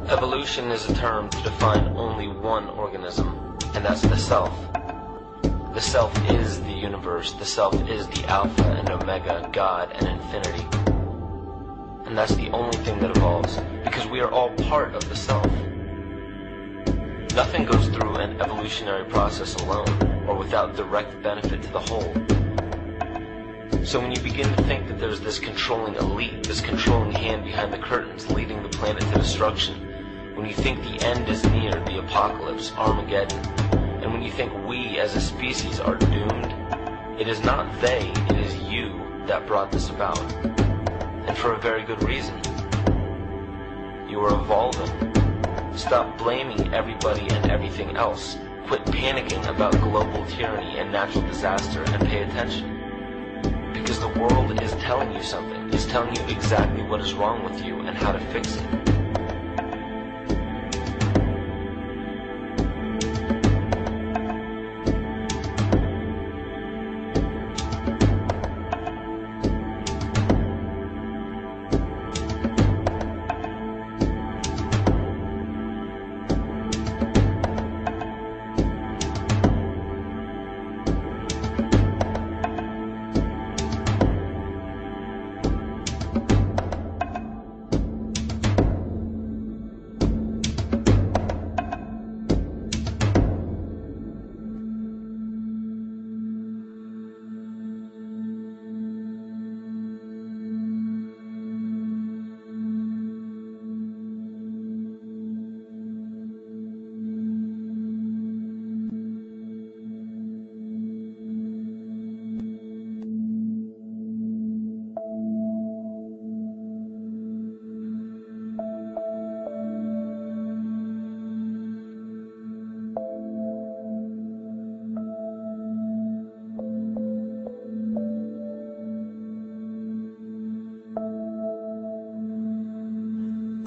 Evolution is a term to define only one organism, and that's the self. The self is the universe, the self is the Alpha and Omega, God and infinity. And that's the only thing that evolves, because we are all part of the self. Nothing goes through an evolutionary process alone, or without direct benefit to the whole. So when you begin to think that there's this controlling elite, this controlling hand behind the curtains leading the planet to destruction, when you think the end is near, the apocalypse, Armageddon, and when you think we as a species are doomed, it is not they, it is you that brought this about. And for a very good reason. You are evolving. Stop blaming everybody and everything else. Quit panicking about global tyranny and natural disaster and pay attention. Because the world is telling you something. It's telling you exactly what is wrong with you and how to fix it.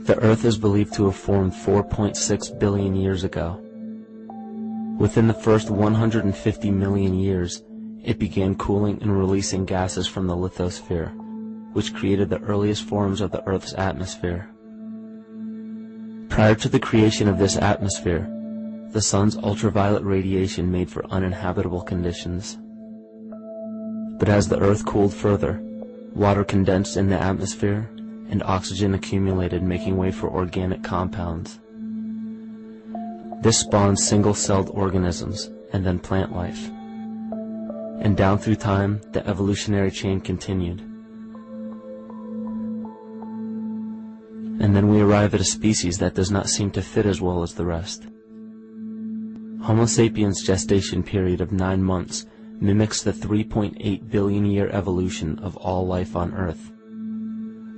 The Earth is believed to have formed 4.6 billion years ago. Within the first 150 million years, it began cooling and releasing gases from the lithosphere, which created the earliest forms of the Earth's atmosphere. Prior to the creation of this atmosphere, the sun's ultraviolet radiation made for uninhabitable conditions. But as the Earth cooled further, water condensed in the atmosphere, and oxygen accumulated, making way for organic compounds. This spawned single-celled organisms, and then plant life. And down through time, the evolutionary chain continued. And then we arrive at a species that does not seem to fit as well as the rest. Homo sapiens' gestation period of 9 months mimics the 3.8 billion year evolution of all life on Earth.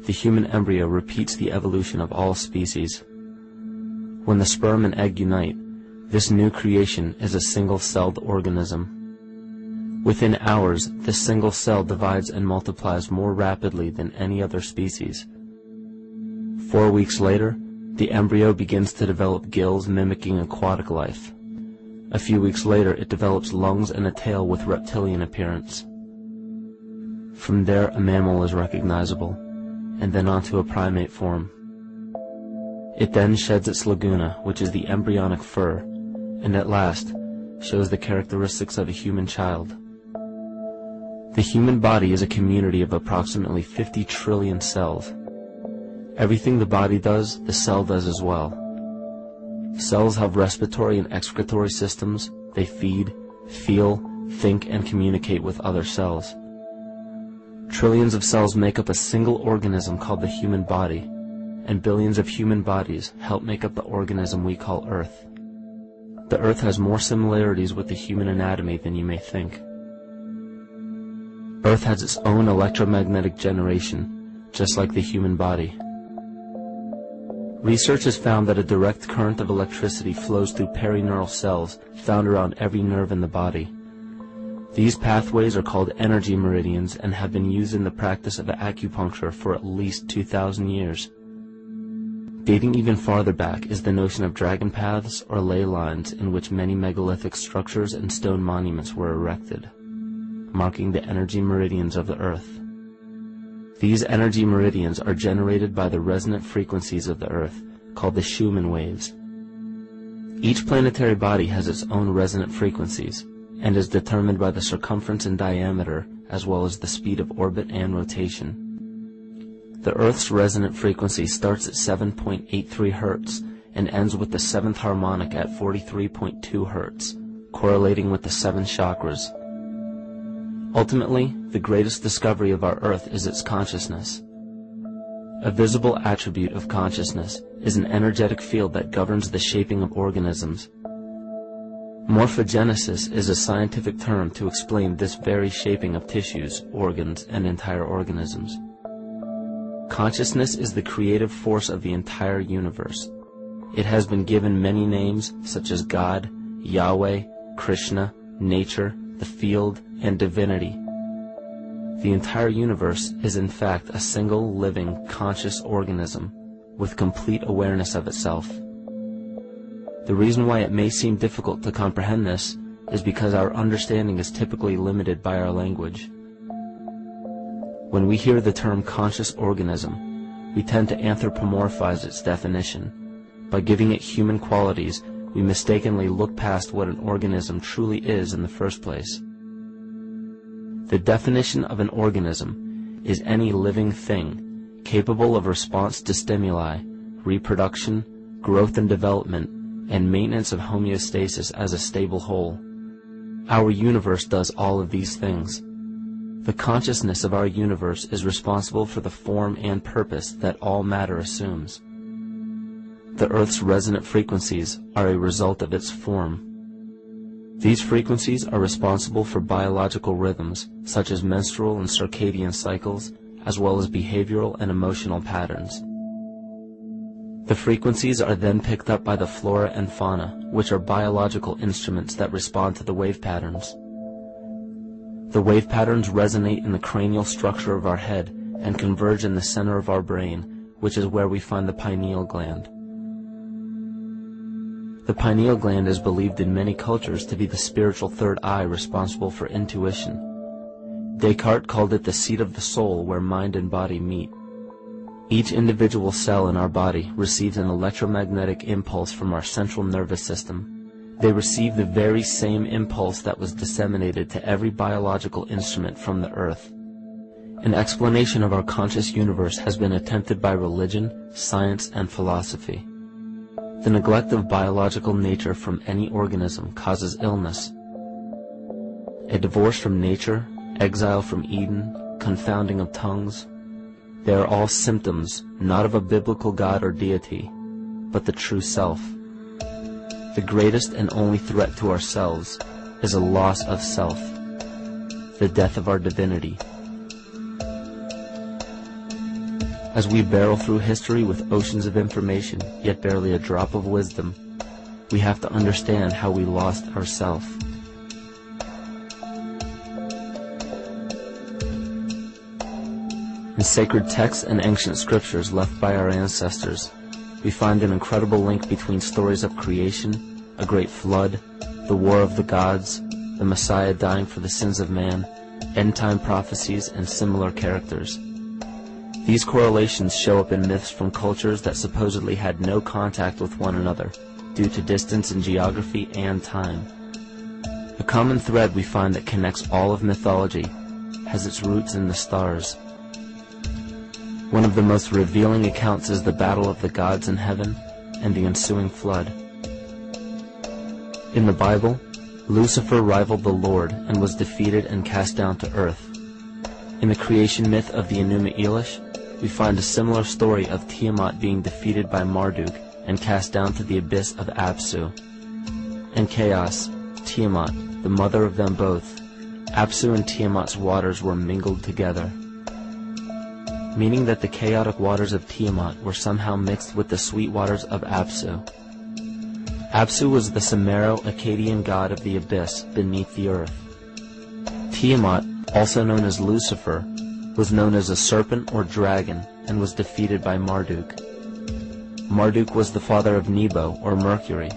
The human embryo repeats the evolution of all species. When the sperm and egg unite, this new creation is a single-celled organism. Within hours, this single cell divides and multiplies more rapidly than any other species. 4 weeks later, the embryo begins to develop gills mimicking aquatic life. A few weeks later, it develops lungs and a tail with reptilian appearance. From there, a mammal is recognizable, and then onto a primate form. It then sheds its laguna, which is the embryonic fur, and at last shows the characteristics of a human child. The human body is a community of approximately 50 trillion cells. Everything the body does, the cell does as well. Cells have respiratory and excretory systems. They feed, feel, think, and communicate with other cells. Trillions of cells make up a single organism called the human body, and billions of human bodies help make up the organism we call Earth. The Earth has more similarities with the human anatomy than you may think. Earth has its own electromagnetic generation, just like the human body. Research has found that a direct current of electricity flows through perineural cells found around every nerve in the body. These pathways are called energy meridians and have been used in the practice of acupuncture for at least 2,000 years. Dating even farther back is the notion of dragon paths or ley lines in which many megalithic structures and stone monuments were erected, marking the energy meridians of the Earth. These energy meridians are generated by the resonant frequencies of the Earth, called the Schumann waves. Each planetary body has its own resonant frequencies and is determined by the circumference and diameter as well as the speed of orbit and rotation. The Earth's resonant frequency starts at 7.83 Hz and ends with the 7th harmonic at 43.2 Hz, correlating with the 7 chakras. Ultimately, the greatest discovery of our Earth is its consciousness. A visible attribute of consciousness is an energetic field that governs the shaping of organisms. Morphogenesis is a scientific term to explain this very shaping of tissues, organs, and entire organisms. Consciousness is the creative force of the entire universe. It has been given many names such as God, Yahweh, Krishna, nature, the field, and divinity. The entire universe is in fact a single living, conscious organism with complete awareness of itself. The reason why it may seem difficult to comprehend this is because our understanding is typically limited by our language. When we hear the term conscious organism, we tend to anthropomorphize its definition. By giving it human qualities, we mistakenly look past what an organism truly is in the first place. The definition of an organism is any living thing capable of response to stimuli, reproduction, growth and development, and maintenance of homeostasis as a stable whole. Our universe does all of these things. The consciousness of our universe is responsible for the form and purpose that all matter assumes. The Earth's resonant frequencies are a result of its form. These frequencies are responsible for biological rhythms, such as menstrual and circadian cycles, as well as behavioral and emotional patterns. The frequencies are then picked up by the flora and fauna, which are biological instruments that respond to the wave patterns. The wave patterns resonate in the cranial structure of our head and converge in the center of our brain, which is where we find the pineal gland. The pineal gland is believed in many cultures to be the spiritual third eye responsible for intuition. Descartes called it the seat of the soul where mind and body meet. Each individual cell in our body receives an electromagnetic impulse from our central nervous system. They receive the very same impulse that was disseminated to every biological instrument from the earth. An explanation of our conscious universe has been attempted by religion, science, and philosophy. The neglect of biological nature from any organism causes illness. A divorce from nature, exile from Eden, confounding of tongues, they are all symptoms not of a biblical God or deity, but the true self. The greatest and only threat to ourselves is a loss of self, the death of our divinity. As we barrel through history with oceans of information, yet barely a drop of wisdom, we have to understand how we lost ourself. In sacred texts and ancient scriptures left by our ancestors, we find an incredible link between stories of creation, a great flood, the war of the gods, the Messiah dying for the sins of man, end-time prophecies, and similar characters. These correlations show up in myths from cultures that supposedly had no contact with one another due to distance in geography and time. A common thread we find that connects all of mythology has its roots in the stars. One of the most revealing accounts is the battle of the gods in heaven and the ensuing flood. In the Bible, Lucifer rivaled the Lord and was defeated and cast down to earth. In the creation myth of the Enuma Elish, we find a similar story of Tiamat being defeated by Marduk and cast down to the abyss of Apsu. In chaos, Tiamat, the mother of them both, Apsu and Tiamat's waters were mingled together, meaning that the chaotic waters of Tiamat were somehow mixed with the sweet waters of Apsu. Apsu was the Sumero-Akkadian god of the abyss beneath the earth. Tiamat, also known as Lucifer, was known as a serpent or dragon and was defeated by Marduk. Marduk was the father of Nebo or Mercury,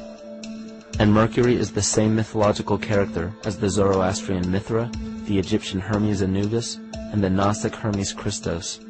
and Mercury is the same mythological character as the Zoroastrian Mithra, the Egyptian Hermes Anubis, and the Gnostic Hermes Christos.